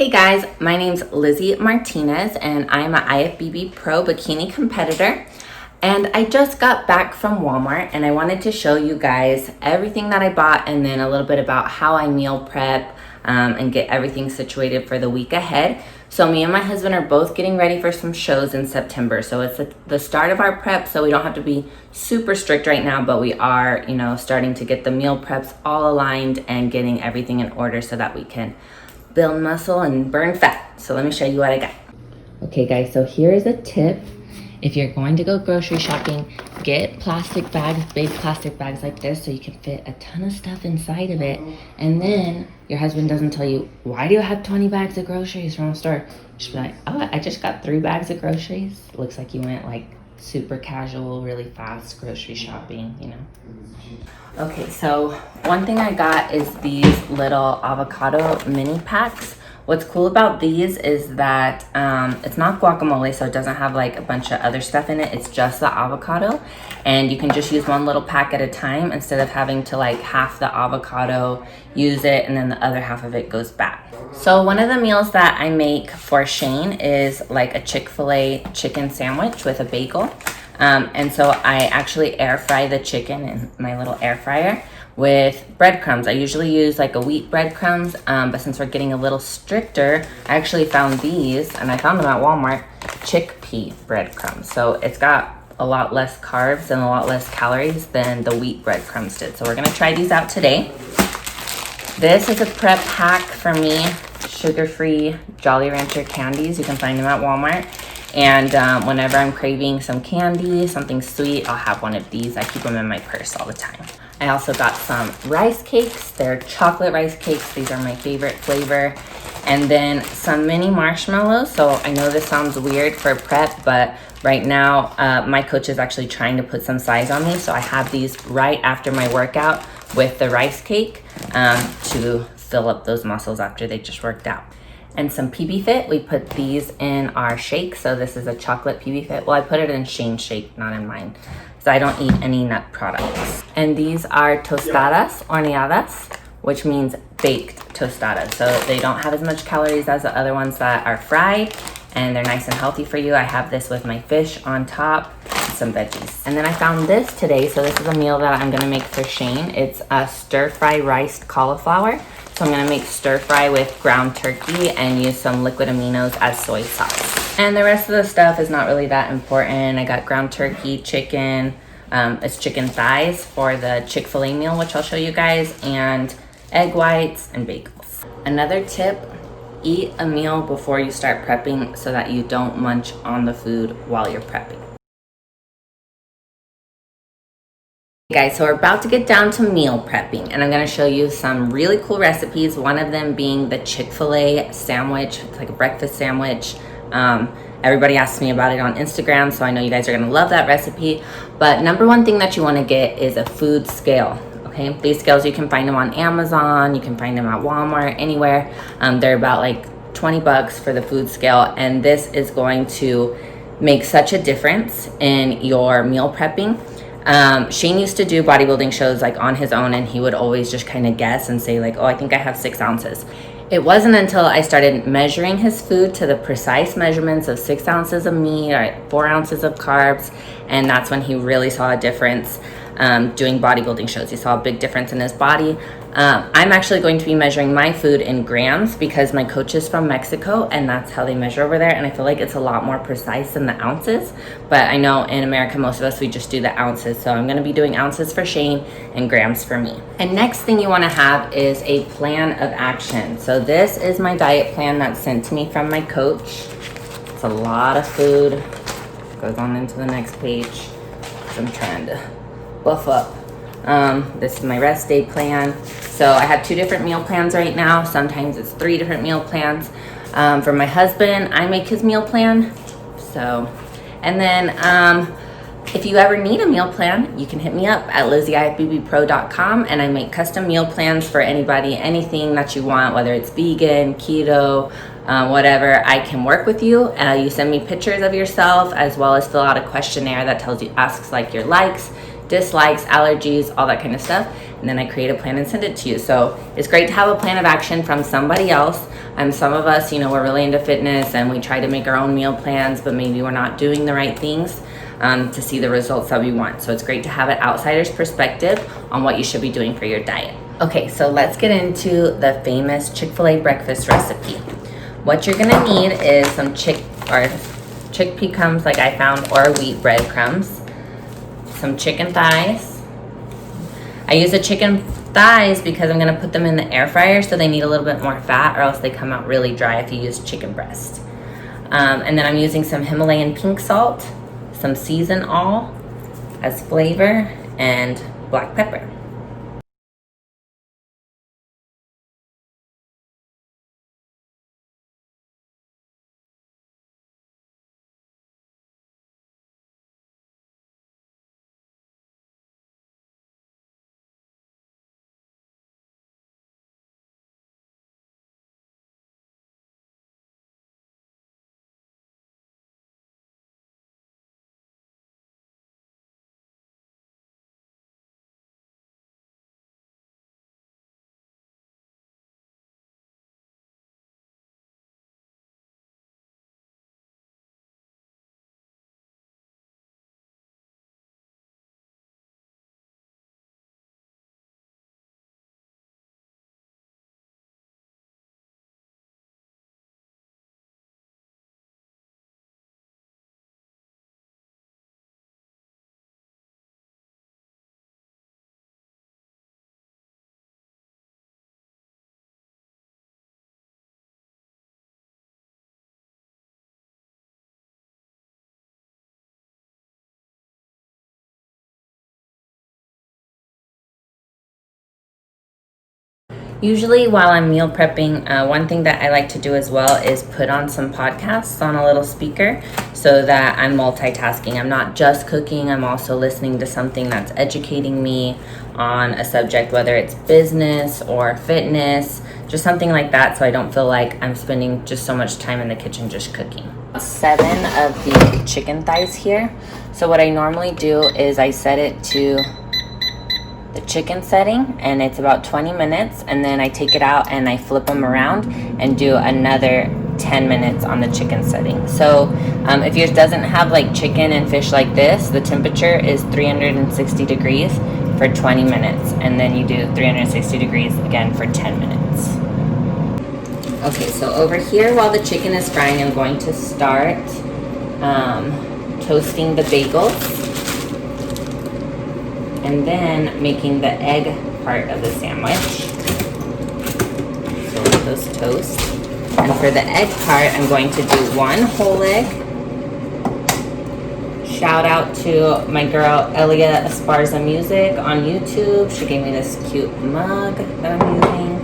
Hey guys, my name's Lizzie Martinez and I'm an IFBB Pro Bikini competitor. And I just got back from Walmart and I wanted to show you guys everything that I bought and then a little bit about how I meal prep and get everything situated for the week ahead. So me and my husband are both getting ready for some shows in September. So it's the start of our prep, so we don't have to be super strict right now, but we are, starting to get the meal preps all aligned and getting everything in order so that we can build muscle and burn fat. So let me show you what I got. Okay guys, so here's a tip. If you're going to go grocery shopping, get plastic bags, big plastic bags like this, so you can fit a ton of stuff inside of it. And then your husband doesn't tell you, why do you have 20 bags of groceries from the store? You should be like, oh, I just got 3 bags of groceries. Looks like you went like super casual, really fast grocery shopping, Okay, so one thing I got is these little avocado mini packs. What's cool about these is that it's not guacamole, so it doesn't have like a bunch of other stuff in it. It's just the avocado, and you can just use one little pack at a time instead of having to like half the avocado, use it, and then the other half of it goes back. So one of the meals that I make for Shane is like a Chick-fil-A chicken sandwich with a bagel. And so I actually air fry the chicken in my little air fryer with breadcrumbs. I usually use like a wheat breadcrumbs, but since we're getting a little stricter, I actually found these, and I found them at Walmart, chickpea breadcrumbs. So it's got a lot less carbs and a lot less calories than the wheat breadcrumbs did. So we're gonna try these out today. This is a prep hack for me, sugar-free Jolly Rancher candies. You can find them at Walmart. And whenever I'm craving some candy, something sweet, I'll have one of these. I keep them in my purse all the time. I also got some rice cakes. They're chocolate rice cakes. These are my favorite flavor. And then some mini marshmallows. So I know this sounds weird for prep, but right now my coach is actually trying to put some size on me. So I have these right after my workout with the rice cake to fill up those muscles after they just worked out. And some PB Fit. We put these in our shake. So this is a chocolate PB Fit. Well, I put it in Shane's shake, not in mine, so I don't eat any nut products. And these are tostadas horneadas, which means baked tostadas. So they don't have as much calories as the other ones that are fried, and they're nice and healthy for you. I have this with my fish on top and some veggies. And then I found this today. So this is a meal that I'm gonna make for Shane. It's a stir-fry riced cauliflower. So I'm gonna make stir fry with ground turkey and use some liquid aminos as soy sauce. And the rest of the stuff is not really that important. I got ground turkey, chicken, it's chicken thighs for the Chick-fil-A meal, which I'll show you guys, and egg whites and bagels. Another tip, eat a meal before you start prepping so that you don't munch on the food while you're prepping. Guys, so we're about to get down to meal prepping, and I'm going to show you some really cool recipes. One of them being the Chick-fil-A sandwich. It's like a breakfast sandwich. Everybody asks me about it on Instagram, so I know you guys are going to love that recipe. But number one thing that you want to get is a food scale. Okay, these scales, you can find them on Amazon, you can find them at Walmart, anywhere. They're about like 20 bucks for the food scale, and this is going to make such a difference in your meal prepping. Shane used to do bodybuilding shows like on his own, and he would always just kind of guess and say like, oh, I think I have 6 ounces. It wasn't until I started measuring his food to the precise measurements of 6 ounces of meat or 4 ounces of carbs, and that's when he really saw a difference doing bodybuilding shows. He saw a big difference in his body. I'm actually going to be measuring my food in grams because my coach is from Mexico, and that's how they measure over there, and I feel like it's a lot more precise than the ounces. But I know in America, most of us, we just do the ounces, so I'm going to be doing ounces for Shane and grams for me. And next thing you want to have is a plan of action. So this is my diet plan that's sent to me from my coach. It's a lot of food. Goes on into the next page. I'm trying to buff up. This is my rest day plan. So I have 2 different meal plans right now. Sometimes it's 3 different meal plans. For my husband, I make his meal plan. So, and then if you ever need a meal plan, you can hit me up at lizzieifbbpro.com, and I make custom meal plans for anybody, anything that you want, whether it's vegan, keto, whatever. I can work with you. You send me pictures of yourself, as well as fill out a questionnaire that asks like your likes, dislikes, allergies, all that kind of stuff. And then I create a plan and send it to you. So it's great to have a plan of action from somebody else. Some of us, we're really into fitness and we try to make our own meal plans, but maybe we're not doing the right things to see the results that we want. So it's great to have an outsider's perspective on what you should be doing for your diet. Okay, so let's get into the famous Chick-fil-A breakfast recipe. What you're gonna need is some chickpea crumbs like I found, or wheat breadcrumbs, some chicken thighs. I use the chicken thighs because I'm gonna put them in the air fryer, so they need a little bit more fat, or else they come out really dry if you use chicken breast. And then I'm using some Himalayan pink salt, some season all as flavor, and black pepper. Usually while I'm meal prepping, one thing that I like to do as well is put on some podcasts on a little speaker so that I'm multitasking. I'm not just cooking, I'm also listening to something that's educating me on a subject, whether it's business or fitness, just something like that, so I don't feel like I'm spending just so much time in the kitchen just cooking. 7 of the chicken thighs here. So what I normally do is I set it to the chicken setting, and it's about 20 minutes, and then I take it out and I flip them around and do another 10 minutes on the chicken setting. So if yours doesn't have like chicken and fish like this, the temperature is 360 degrees for 20 minutes, and then you do 360 degrees again for 10 minutes. Okay, so over here while the chicken is frying, I'm going to start toasting the bagels, and then making the egg part of the sandwich. So let those toast. And for the egg part, I'm going to do 1 whole egg. Shout out to my girl Elia Esparza Music on YouTube. She gave me this cute mug that I'm using.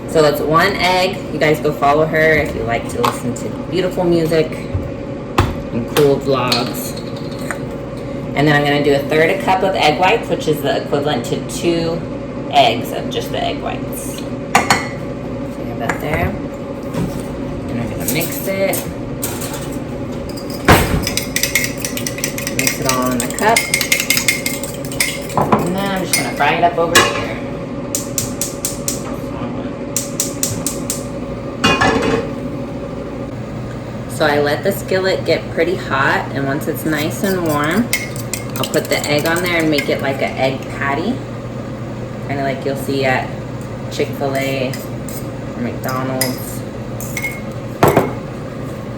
So it's 1 egg. You guys go follow her if you like to listen to beautiful music and cool vlogs. And then I'm going to do 1/3 cup of egg whites, which is the equivalent to 2 eggs of just the egg whites. So you have that there. And I'm going to mix it. Mix it all in the cup. And then I'm just going to fry it up over here. So I let the skillet get pretty hot, and once it's nice and warm, I'll put the egg on there and make it like an egg patty, kind of like you'll see at Chick-fil-A or McDonald's.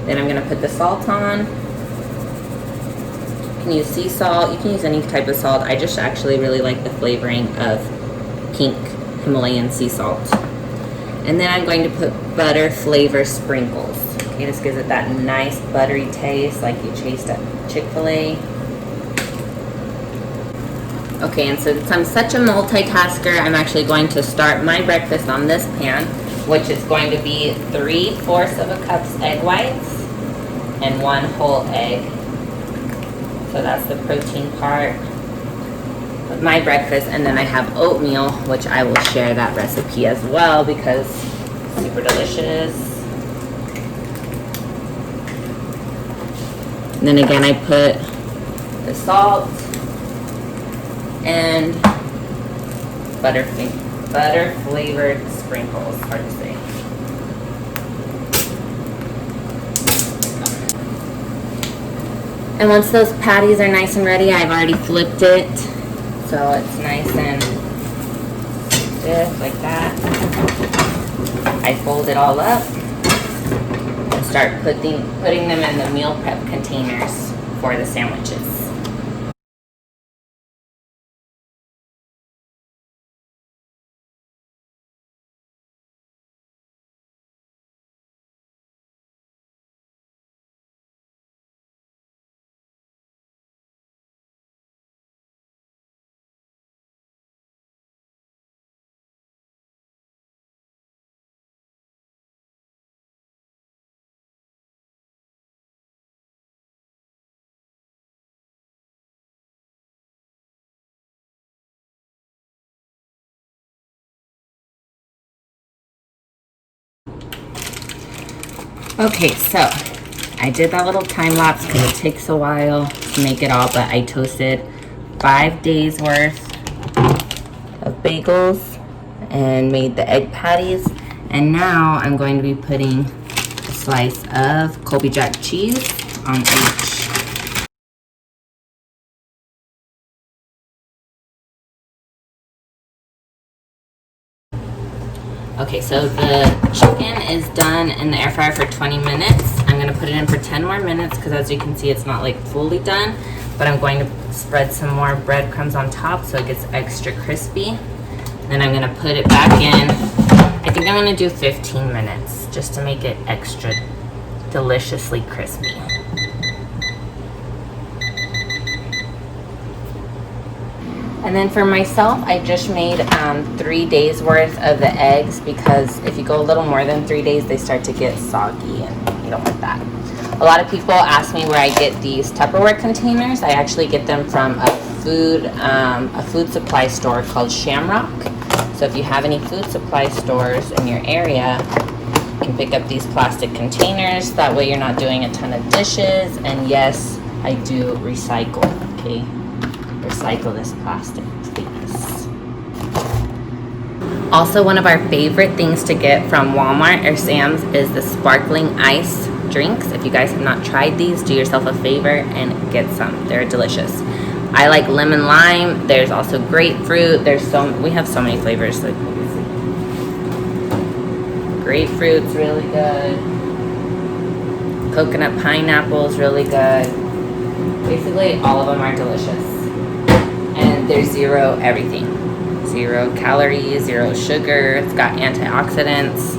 Then I'm going to put the salt on. You can use sea salt, you can use any type of salt. I just actually really like the flavoring of pink Himalayan sea salt. And then I'm going to put butter flavor sprinkles. Okay, this gives it that nice buttery taste like you taste at Chick-fil-A. Okay, and since I'm such a multitasker, I'm actually going to start my breakfast on this pan, which is going to be 3/4 of a cup's egg whites and 1 whole egg. So that's the protein part of my breakfast. And then I have oatmeal, which I will share that recipe as well because it's super delicious. And then again, I put the salt, and butter flavored sprinkles. Hard to say. And once those patties are nice and ready, I've already flipped it, so it's nice and stiff like that. I fold it all up and start putting them in the meal prep containers for the sandwiches. Okay, so I did that little time lapse because it takes a while to make it all, but I toasted 5 days worth of bagels and made the egg patties. And now I'm going to be putting a slice of Colby Jack cheese on each. Okay, so the chicken is done in the air fryer for 20 minutes. I'm gonna put it in for 10 more minutes because as you can see, it's not like fully done, but I'm going to spread some more breadcrumbs on top so it gets extra crispy. Then I'm gonna put it back in. I think I'm gonna do 15 minutes just to make it extra deliciously crispy. And then for myself, I just made 3 days worth of the eggs because if you go a little more than 3 days, they start to get soggy and you don't want that. A lot of people ask me where I get these Tupperware containers. I actually get them from a food supply store called Shamrock. So if you have any food supply stores in your area, you can pick up these plastic containers. That way you're not doing a ton of dishes. And yes, I do recycle, okay? Recycle this plastic, please. Also, one of our favorite things to get from Walmart or Sam's is the sparkling ice drinks. If you guys have not tried these, do yourself a favor and get some. They're delicious. I like lemon lime. There's also grapefruit. We have so many flavors. Like, grapefruit's really good. Coconut pineapple is really good. Basically, all of them are delicious. And there's zero everything. 0 calories, 0 sugar. It's got antioxidants.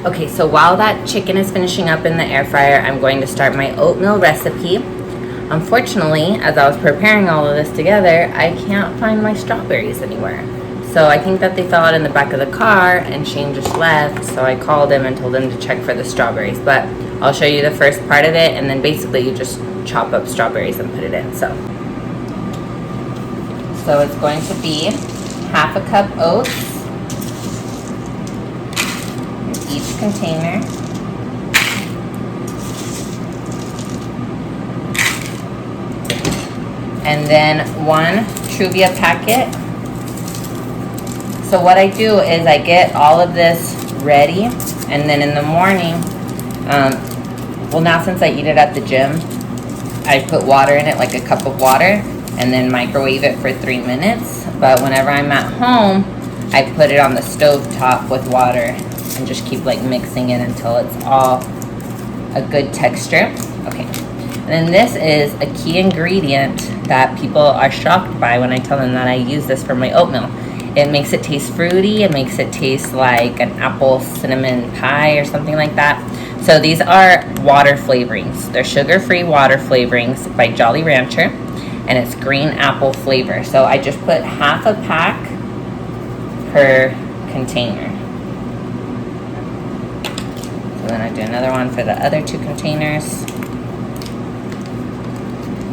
Okay, so while that chicken is finishing up in the air fryer, I'm going to start my oatmeal recipe. Unfortunately, as I was preparing all of this together, I can't find my strawberries anywhere. So I think that they fell out in the back of the car and Shane just left. So I called him and told him to check for the strawberries. But I'll show you the first part of it, and then basically you just chop up strawberries and put it in. So it's going to be half a cup oats in each container. And then 1 Truvia packet. So what I do is I get all of this ready, and then in the morning, well, now since I eat it at the gym, I put water in it, like a cup of water, and then microwave it for 3 minutes. But whenever I'm at home, I put it on the stove top with water and just keep like mixing it until it's all a good texture. Okay, and then this is a key ingredient that people are shocked by when I tell them that I use this for my oatmeal. It makes it taste fruity. It makes it taste like an apple cinnamon pie or something like that. So these are water flavorings. They're sugar-free water flavorings by Jolly Rancher, and it's green apple flavor. So I just put half a pack per container. So then I do another one for the other 2 containers.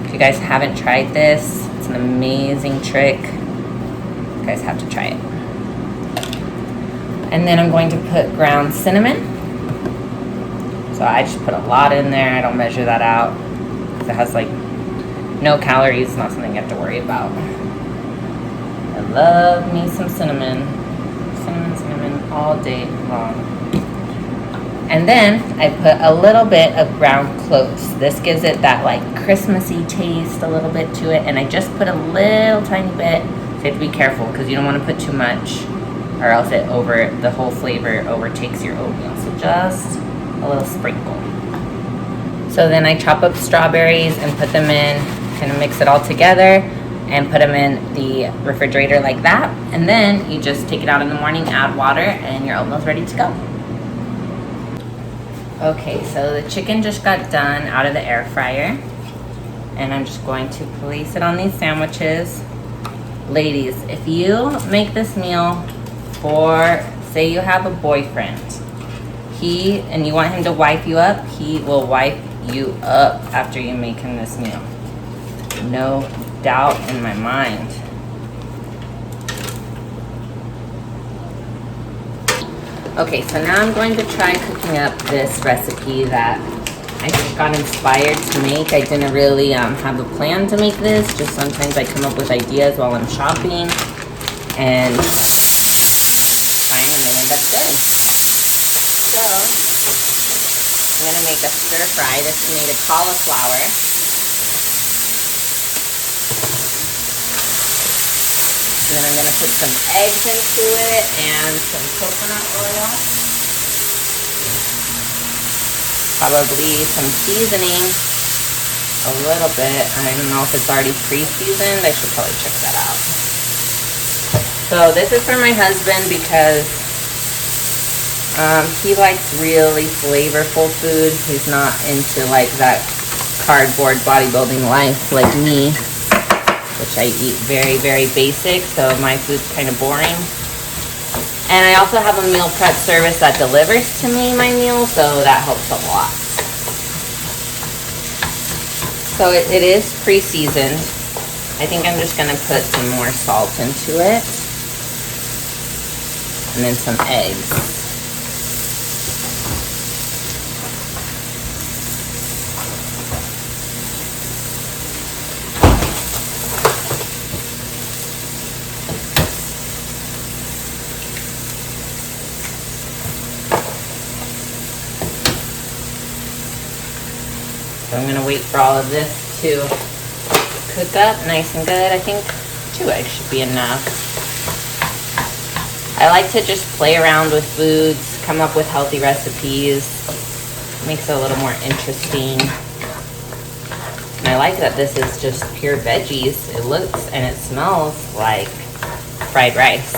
If you guys haven't tried this, it's an amazing trick. You guys have to try it. And then I'm going to put ground cinnamon. So I just put a lot in there. I don't measure that out. It has like no calories, not something you have to worry about. I love me some cinnamon. Cinnamon all day long. And then I put a little bit of ground cloves. This gives it that like Christmassy taste, a little bit to it. And I just put a little tiny bit. So you have to be careful because you don't want to put too much, or else the whole flavor overtakes your oatmeal. So just a little sprinkle. So then I chop up strawberries and put them in, kind of mix it all together and put them in the refrigerator like that. And then you just take it out in the morning, add water, and your oatmeal's ready to go. Okay, so the chicken just got done out of the air fryer. And I'm just going to place it on these sandwiches. Ladies, if you make this meal for, say you have a boyfriend, and you want him to wipe you up, he will wipe you up after you make him this meal. No doubt in my mind. Okay, so now I'm going to try cooking up this recipe that I just got inspired to make. I didn't really have a plan to make this, just sometimes I come up with ideas while I'm shopping and try them and they end up good. So, I'm going to make a stir fry. This is made of cauliflower. And then I'm going to put some eggs into it and some coconut oil. Probably some seasoning. A little bit. I don't know if it's already pre-seasoned. I should probably check that out. So this is for my husband because he likes really flavorful food. He's not into like that cardboard bodybuilding life like me, which I eat very, very basic, so my food's kind of boring. And I also have a meal prep service that delivers to me my meals, so that helps a lot. So it is pre-seasoned. I think I'm just gonna put some more salt into it. And then some eggs. So I'm gonna wait for all of this to cook up nice and good. I think 2 eggs should be enough. I like to just play around with foods, come up with healthy recipes. Makes it a little more interesting. And I like that this is just pure veggies. It looks and it smells like fried rice.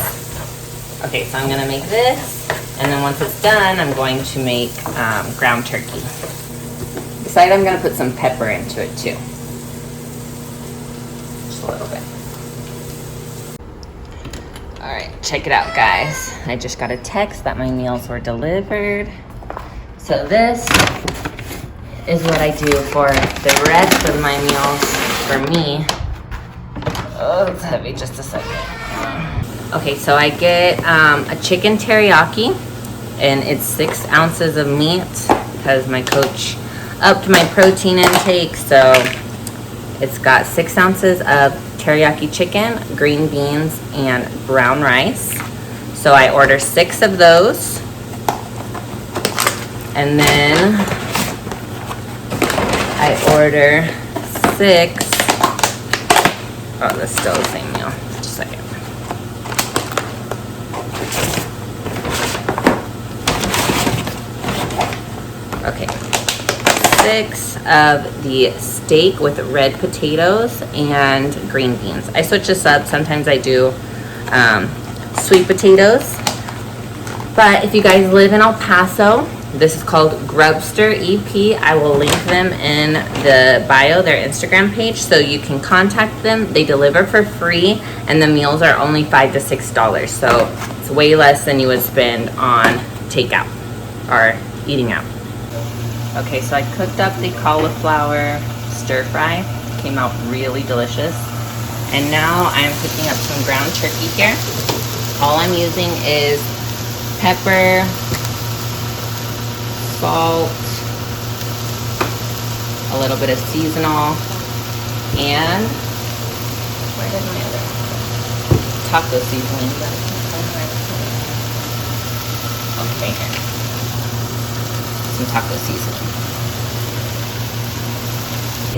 Okay, so I'm gonna make this, and then once it's done, I'm going to make ground turkey. Decide I'm gonna put some pepper into it too. Just a little bit. All right, check it out, guys. I just got a text that my meals were delivered. So this is what I do for the rest of my meals for me. Oh, it's heavy, just a second. Okay, so I get a chicken teriyaki, and it's 6 ounces of meat because my coach upped my protein intake. So it's got 6 ounces of teriyaki chicken, green beans, and brown rice. So I order 6 of those. And then I order 6. Oh, that's still the same meal. Just a second. Okay. 6 of the steak with red potatoes and green beans. I switch this up. Sometimes I do sweet potatoes. But if you guys live in El Paso, this is called Grubster EP. I will link them in the bio, their Instagram page, so you can contact them. They deliver for free, and the meals are only $5 to $6. So it's way less than you would spend on takeout or eating out. Okay, so I cooked up the cauliflower stir fry. Came out really delicious. And now I'm cooking up some ground turkey here. All I'm using is pepper, salt, a little bit of seasonal, and where did my other? taco seasoning. Okay, here. Some taco seasoning.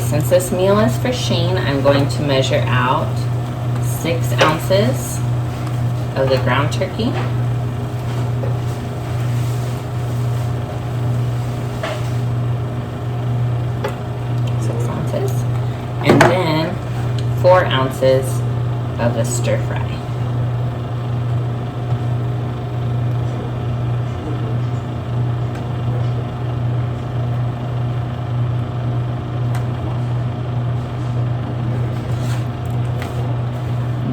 Since this meal is for Shane, I'm going to measure out 6 ounces of the ground turkey. And then 4 ounces of the stir fry.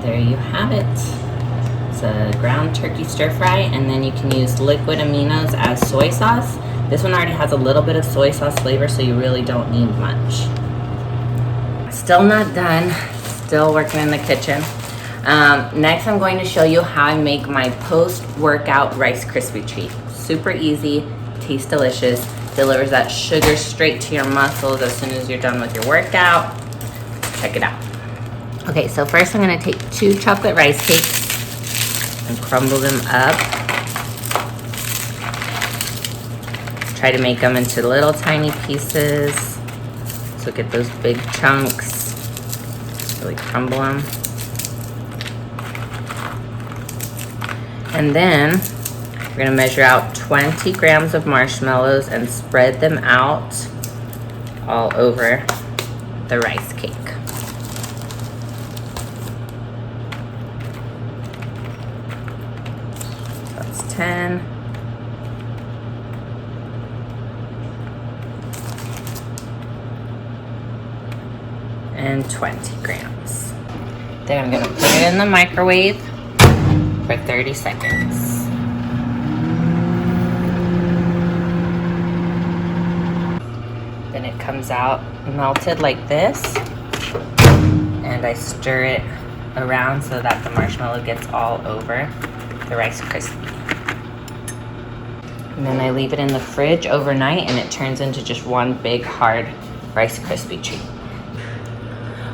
There you have it. It's a ground turkey stir fry, and then you can use liquid aminos as soy sauce. This one already has a little bit of soy sauce flavor, so you really don't need much. Still not done, still working in the kitchen. Next I'm going to show you how I make my post-workout Rice Krispie treat. Super easy, tastes delicious, delivers that sugar straight to your muscles as soon as you're done with your workout. Check it out. Okay, so first I'm gonna take 2 chocolate rice cakes and crumble them up. Try to make them into little tiny pieces. So get those big chunks, really crumble them. And then we're gonna measure out 20 grams of marshmallows and spread them out all over the rice cake. So that's 10. And 20 grams. Then I'm gonna put it in the microwave for 30 seconds. Then it comes out melted like this, and I stir it around so that the marshmallow gets all over the Rice Krispie. And then I leave it in the fridge overnight, and it turns into just one big hard Rice Krispie treat.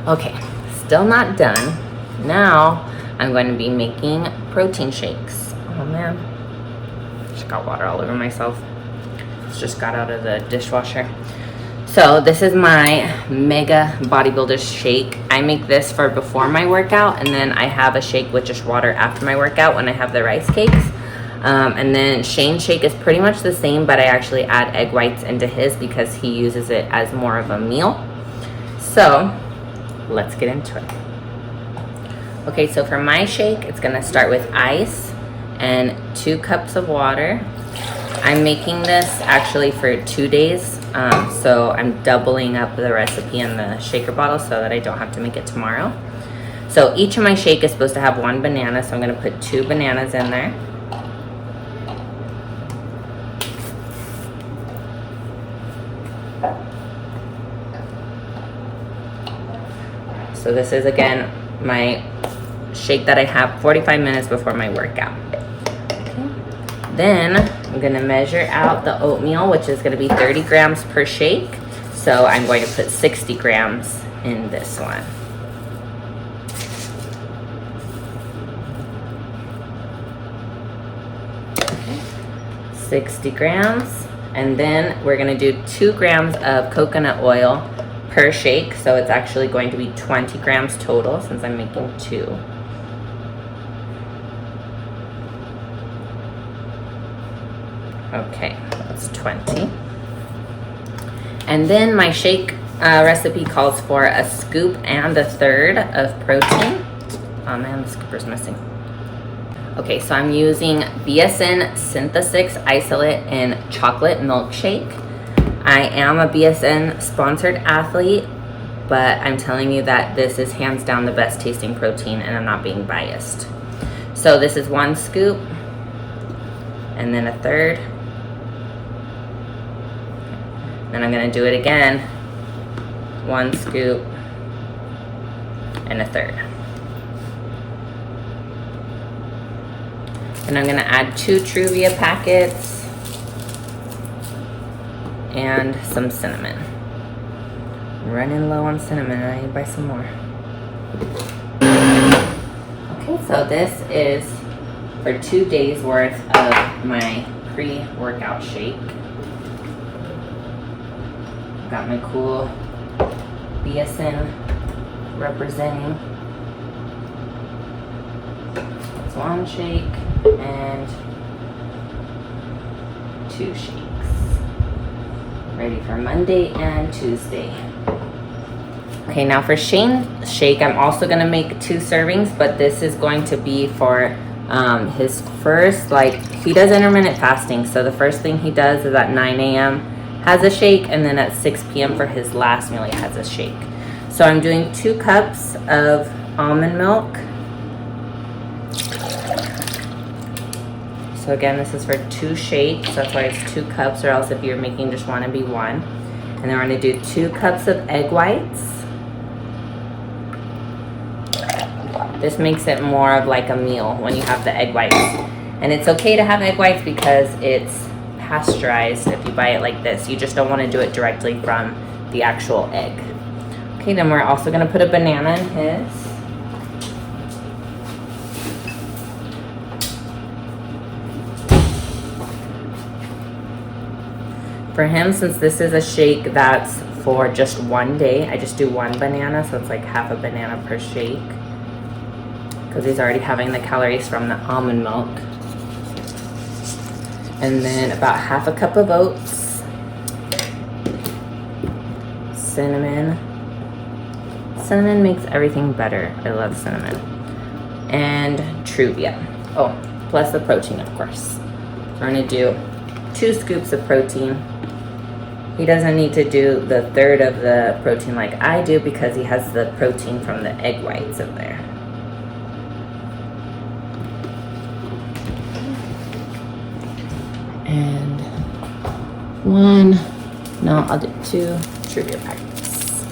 Okay, still not done. Now I'm going to be making protein shakes. Oh man, just got water all over myself. It's just got out of the dishwasher. So this is my Mega Bodybuilder shake. I make this for before my workout, and then I have a shake with just water after my workout when I have the rice cakes. And then Shane's shake is pretty much the same, but I actually add egg whites into his because he uses it as more of a meal. So let's get into it. Okay, so for my shake, it's gonna start with ice and 2 cups of water. I'm making this actually for 2 days, so I'm doubling up the recipe in the shaker bottle so that I don't have to make it tomorrow. So each of my shake is supposed to have 1 banana, so I'm gonna put 2 bananas in there. So this is, again, my shake that I have 45 minutes before my workout. Okay. Then I'm gonna measure out the oatmeal, which is gonna be 30 grams per shake. So I'm going to put 60 grams in this one. Okay. 60 grams. And then we're gonna do 2 grams of coconut oil per shake, so it's actually going to be 20 grams total since I'm making 2. Okay, that's 20. And then my shake recipe calls for a scoop and a third of protein. Oh man, the scooper's missing. Okay, so I'm using BSN Synthesix Isolate in Chocolate Milkshake. I am a BSN sponsored athlete, but I'm telling you that this is hands down the best tasting protein, and I'm not being biased. So this is 1 scoop, and then a third. Then I'm gonna do it again. 1 scoop and a third. And I'm gonna add 2 Truvia packets and some cinnamon. I'm running low on cinnamon, I need to buy some more. Okay, So this is for 2 days worth of my pre-workout shake. Got my cool BSN representing. It's 1 shake and 2 shakes. Ready for Monday and Tuesday. Okay, now for Shane's shake, I'm also gonna make 2 servings, but this is going to be for his first, he does intermittent fasting. So the first thing he does is at 9 a.m. has a shake, and then at 6 p.m. for his last meal, he has a shake. So I'm doing 2 cups of almond milk. So again, this is for 2 shakes. That's why it's 2 cups, or else if you're making just one, it'd be 1. And then we're gonna do 2 cups of egg whites. This makes it more of like a meal when you have the egg whites. And it's okay to have egg whites because it's pasteurized if you buy it like this. You just don't want to do it directly from the actual egg. Okay, then we're also going to put a banana in his. For him, since this is a shake that's for just 1 day, I just do 1 banana, so it's like half a banana per shake, because he's already having the calories from the almond milk. And then about half a cup of oats, cinnamon. Cinnamon makes everything better. I love cinnamon. And Truvia. Oh, plus the protein, of course. So we're gonna do 2 scoops of protein. He doesn't need to do the 1/3 of the protein like I do because he has the protein from the egg whites in there. And 1, no, I'll do 2 Truvia packets.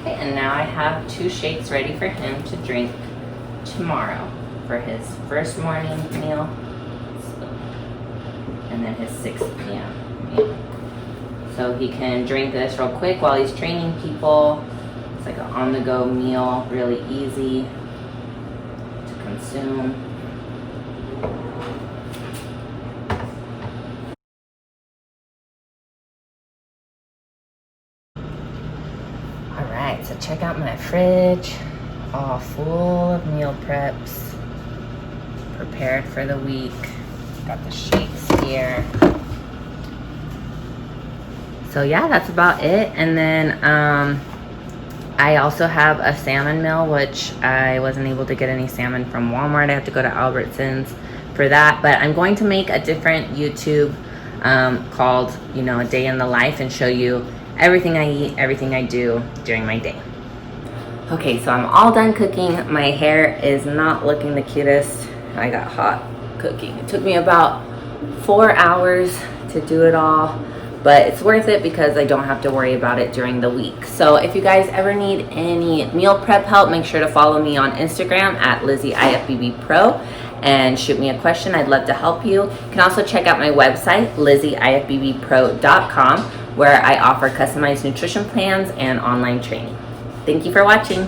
Okay, and now I have 2 shakes ready for him to drink tomorrow for his first morning meal and then his 6 p.m. meal. So he can drink this real quick while he's training people. It's like an on-the-go meal, really easy to consume. Alright, so check out my fridge, all full of meal preps, prepared for the week. Got the shakes here. So yeah, that's about it. And then I also have a salmon meal, which I wasn't able to get any salmon from Walmart. I have to go to Albertsons for that. But I'm going to make a different YouTube called, A Day in the Life, and show you everything I eat, everything I do during my day. Okay, so I'm all done cooking. My hair is not looking the cutest. I got hot cooking. It took me about 4 hours to do it all, but it's worth it because I don't have to worry about it during the week. So if you guys ever need any meal prep help, make sure to follow me on Instagram at LizzieIFBBPro and shoot me a question. I'd love to help you. You can also check out my website, LizzieIFBBPro.com, where I offer customized nutrition plans and online training. Thank you for watching.